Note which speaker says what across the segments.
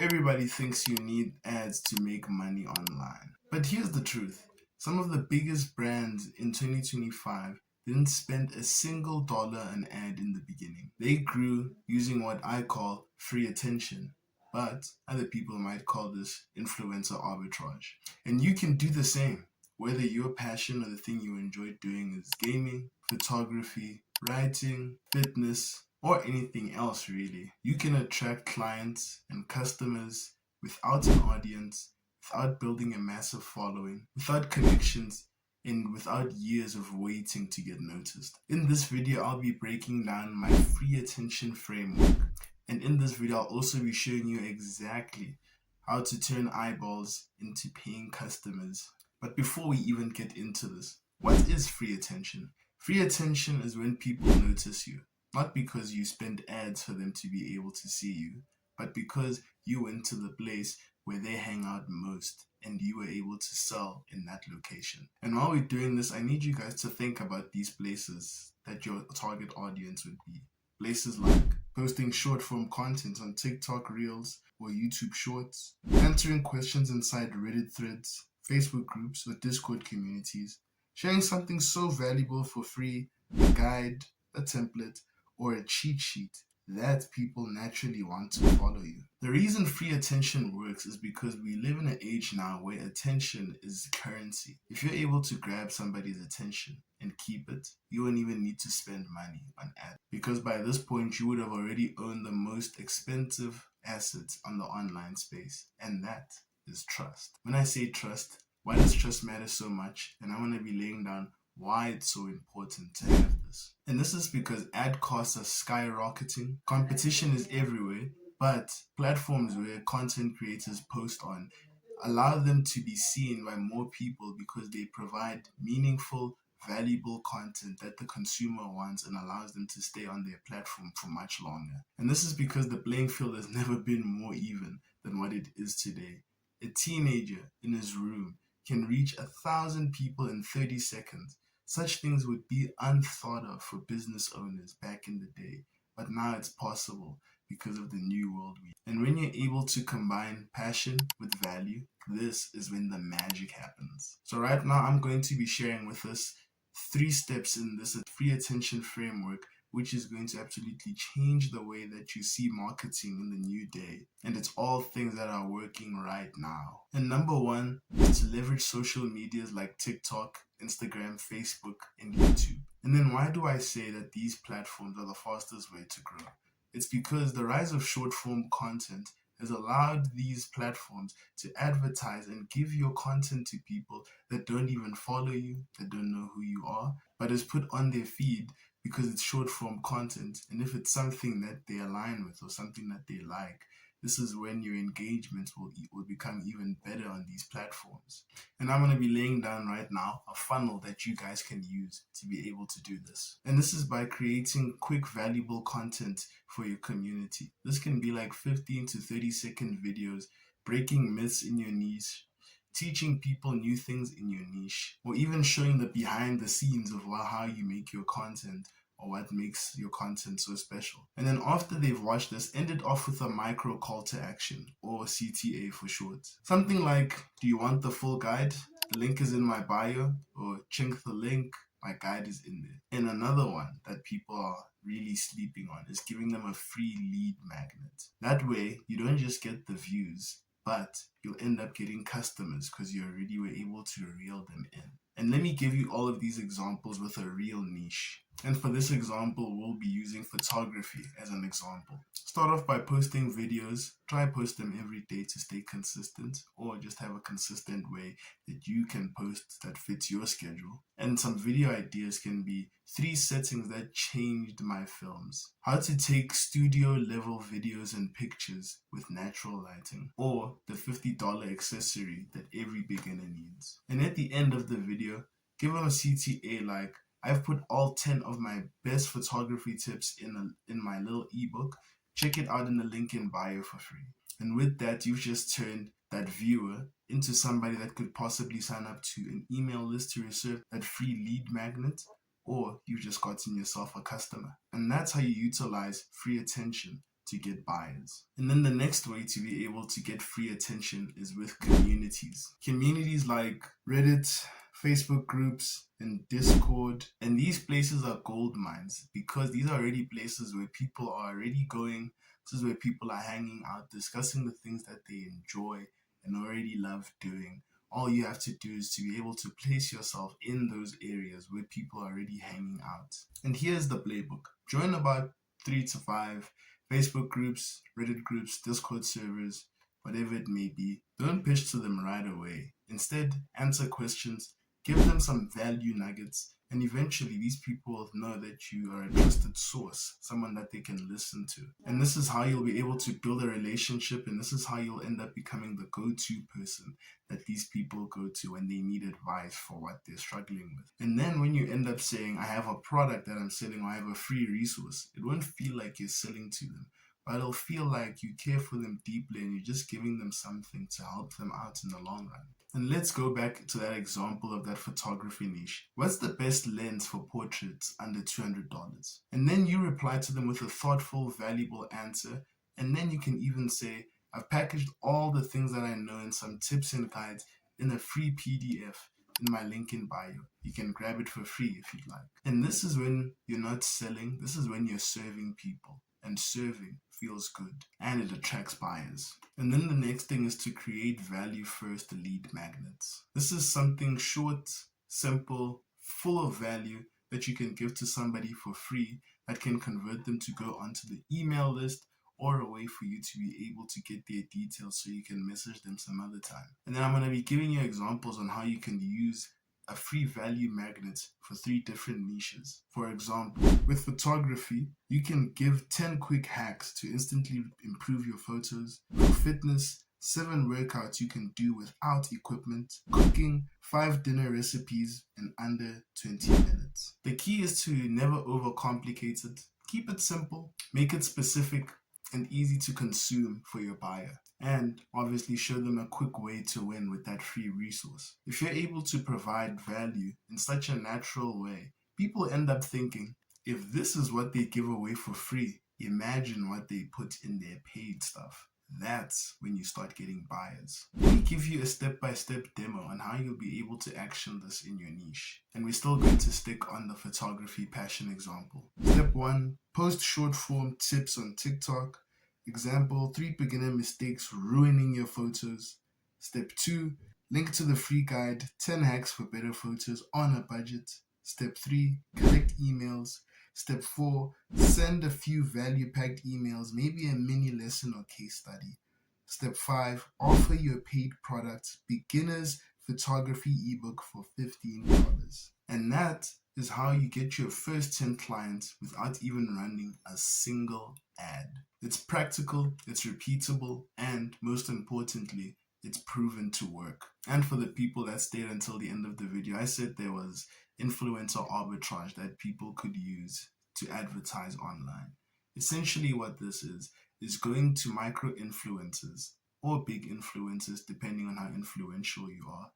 Speaker 1: Everybody thinks you need ads to make money online. But here's the truth. Some of the biggest brands in 2025 didn't spend a single dollar on ad in the beginning. They grew using what I call free attention, but other people might call this influencer arbitrage. And you can do the same. Whether your passion or the thing you enjoy doing is gaming, photography, writing, fitness, or anything else really, you can attract clients and customers without an audience, without building a massive following, without connections, and without years of waiting to get noticed. In this video, I'll be breaking down my free attention framework. And in this video, I'll also be showing you exactly how to turn eyeballs into paying customers. But before we even get into this, what is free attention? Free attention is when people notice you, not because you spend ads for them to be able to see you, but because you went to the place where they hang out most and you were able to sell in that location. And while we're doing this, I need you guys to think about these places that your target audience would be. Places like posting short form content on TikTok Reels or YouTube Shorts, answering questions inside Reddit threads, Facebook groups, or Discord communities, sharing something so valuable for free, a guide, a template, or a cheat sheet that people naturally want to follow you. The reason free attention works is because we live in an age now where attention is currency. If you're able to grab somebody's attention and keep it, you won't even need to spend money on ads. Because by this point, you would have already owned the most expensive assets on the online space, and that is trust. When I say trust, why does trust matter so much? And I want to be laying down why it's so important to have this. And this is because ad costs are skyrocketing, competition is everywhere, but platforms where content creators post on allow them to be seen by more people because they provide meaningful, valuable content that the consumer wants and allows them to stay on their platform for much longer. And this is because the playing field has never been more even than what it is today. A teenager in his room can reach 1,000 people in 30 seconds. Such things would be unthought of for business owners back in the day, but now it's possible because of the new world. And when you're able to combine passion with value, this is when the magic happens. So right now I'm going to be sharing with us 3 steps in this free attention framework, which is going to absolutely change the way that you see marketing in the new day. And it's all things that are working right now. And number 1 is to leverage social medias like TikTok, Instagram, Facebook, and YouTube. And then why do I say that these platforms are the fastest way to grow? It's because the rise of short form content has allowed these platforms to advertise and give your content to people that don't even follow you, that don't know who you are, but is put on their feed because it's short form content. And if it's something that they align with or something that they like, this is when your engagement will become even better on these platforms. And I'm going to be laying down right now a funnel that you guys can use to be able to do this. And this is by creating quick, valuable content for your community. This can be like 15 to 30-second videos, breaking myths in your niche, teaching people new things in your niche, or even showing the behind the scenes of how you make your content or what makes your content so special. And then after they've watched this, end it off with a micro call to action, or CTA for short. Something like, do you want the full guide? The link is in my bio, or chink the link, my guide is in there. And another one that people are really sleeping on is giving them a free lead magnet. That way, you don't just get the views, but you'll end up getting customers because you already were able to reel them in. And let me give you all of these examples with a real niche. And for this example, we'll be using photography as an example. Start off by posting videos. Try post them every day to stay consistent, or just have a consistent way that you can post that fits your schedule. And some video ideas can be 3 settings that changed my films, how to take studio level videos and pictures with natural lighting, or the $50 accessory that every beginner needs. And at the end of the video, give them a CTA like, I've put all 10 of my best photography tips in my little ebook. Check it out in the link in bio for free. And with that, you've just turned that viewer into somebody that could possibly sign up to an email list to receive that free lead magnet, or you've just gotten yourself a customer. And that's how you utilize free attention to get buyers. And then the next way to be able to get free attention is with communities. Communities like Reddit, Facebook groups, and Discord. And these places are gold mines because these are already places where people are already going. This is where people are hanging out, discussing the things that they enjoy and already love doing. All you have to do is to be able to place yourself in those areas where people are already hanging out. And here's the playbook. Join about 3 to 5 Facebook groups, Reddit groups, Discord servers, whatever it may be. Don't pitch to them right away. Instead, answer questions, give them some value nuggets, and eventually these people will know that you are a trusted source, someone that they can listen to. And this is how you'll be able to build a relationship, and this is how you'll end up becoming the go-to person that these people go to when they need advice for what they're struggling with. And then when you end up saying, I have a product that I'm selling, or I have a free resource, it won't feel like you're selling to them, but it'll feel like you care for them deeply and you're just giving them something to help them out in the long run. And let's go back to that example of that photography niche. What's the best lens for portraits under $200? And then you reply to them with a thoughtful, valuable answer. And then you can even say, I've packaged all the things that I know and some tips and guides in a free PDF in my link in bio. You can grab it for free if you'd like. And this is when you're not selling, this is when you're serving people. And serving feels good and it attracts buyers. And then the next thing is to create value first lead magnets. This is something short, simple, full of value that you can give to somebody for free that can convert them to go onto the email list or a way for you to be able to get their details so you can message them some other time. And then I'm going to be giving you examples on how you can use a free value magnet for 3 different niches. For example, with photography, you can give 10 quick hacks to instantly improve your photos. For fitness, 7 workouts you can do without equipment. Cooking, 5 dinner recipes in under 20 minutes. The key is to never overcomplicate it. Keep it simple, make it specific and easy to consume for your buyer. And obviously show them a quick way to win with that free resource. If you're able to provide value in such a natural way, people end up thinking, if this is what they give away for free, imagine what they put in their paid stuff. That's when you start getting buyers. Let me give you a step-by-step demo on how you'll be able to action this in your niche. And we're still going to stick on the photography passion example. Step 1, post short form tips on TikTok. Example, 3 beginner mistakes ruining your photos. Step 2, link to the free guide, 10 hacks for better photos on a budget. Step 3, collect emails. Step 4, send a few value-packed emails, maybe a mini lesson or case study. Step 5, offer your paid product, beginner's photography ebook for $15. And that is how you get your first 10 clients without even running a single ad. It's practical, it's repeatable, and most importantly, it's proven to work. And for the people that stayed until the end of the video, I said there was influencer arbitrage that people could use to advertise online. Essentially what this is going to micro influencers or big influencers depending on how influential you are.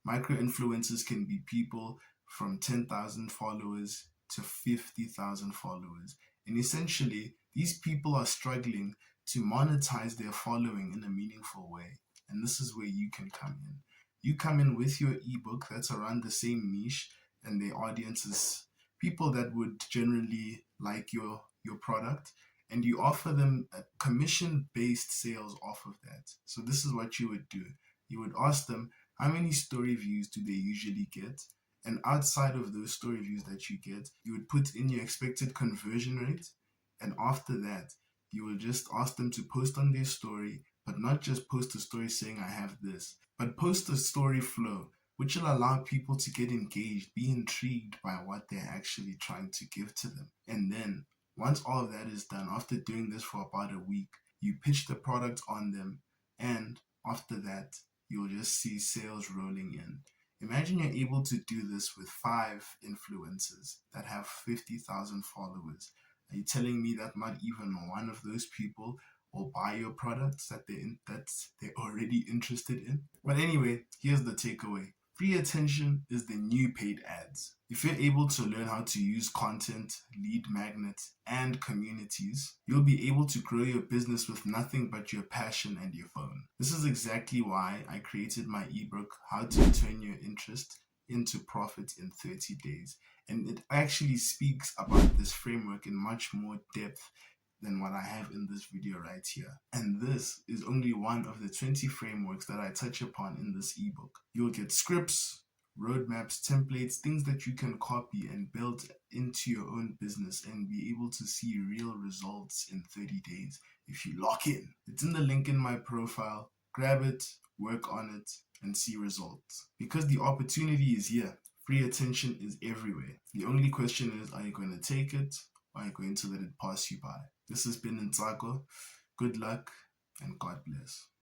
Speaker 1: Micro influencers can be people from 10,000 followers to 50,000 followers. And essentially, these people are struggling to monetize their following in a meaningful way. And this is where you can come in. You come in with your ebook that's around the same niche, and the audience is people that would generally like your product, and you offer them a commission-based sales off of that. So this is what you would do. You would ask them, how many story views do they usually get? And outside of those story views that you get, you would put in your expected conversion rate. And after that, you will just ask them to post on their story, but not just post a story saying, I have this, but post a story flow, which will allow people to get engaged, be intrigued by what they're actually trying to give to them. And then once all of that is done, after doing this for about a week, you pitch the product on them. And after that, you'll just see sales rolling in. Imagine you're able to do this with 5 influencers that have 50,000 followers. Are you telling me that not even one of those people will buy your products that they're already interested in? But anyway, here's the takeaway. Free attention is the new paid ads. If you're able to learn how to use content, lead magnets, and communities, you'll be able to grow your business with nothing but your passion and your phone. This is exactly why I created my ebook, How to Turn Your Interest into Profit in 30 Days. And it actually speaks about this framework in much more depth than what I have in this video right here. And this is only one of the 20 frameworks that I touch upon in this ebook. You'll get scripts, roadmaps, templates, things that you can copy and build into your own business and be able to see real results in 30 days if you lock in. It's in the link in my profile. Grab it, work on it, and see results. Because the opportunity is here. Free attention is everywhere. The only question is, are you going to take it or are you going to let it pass you by? This has been Ntsako. Good luck and God bless.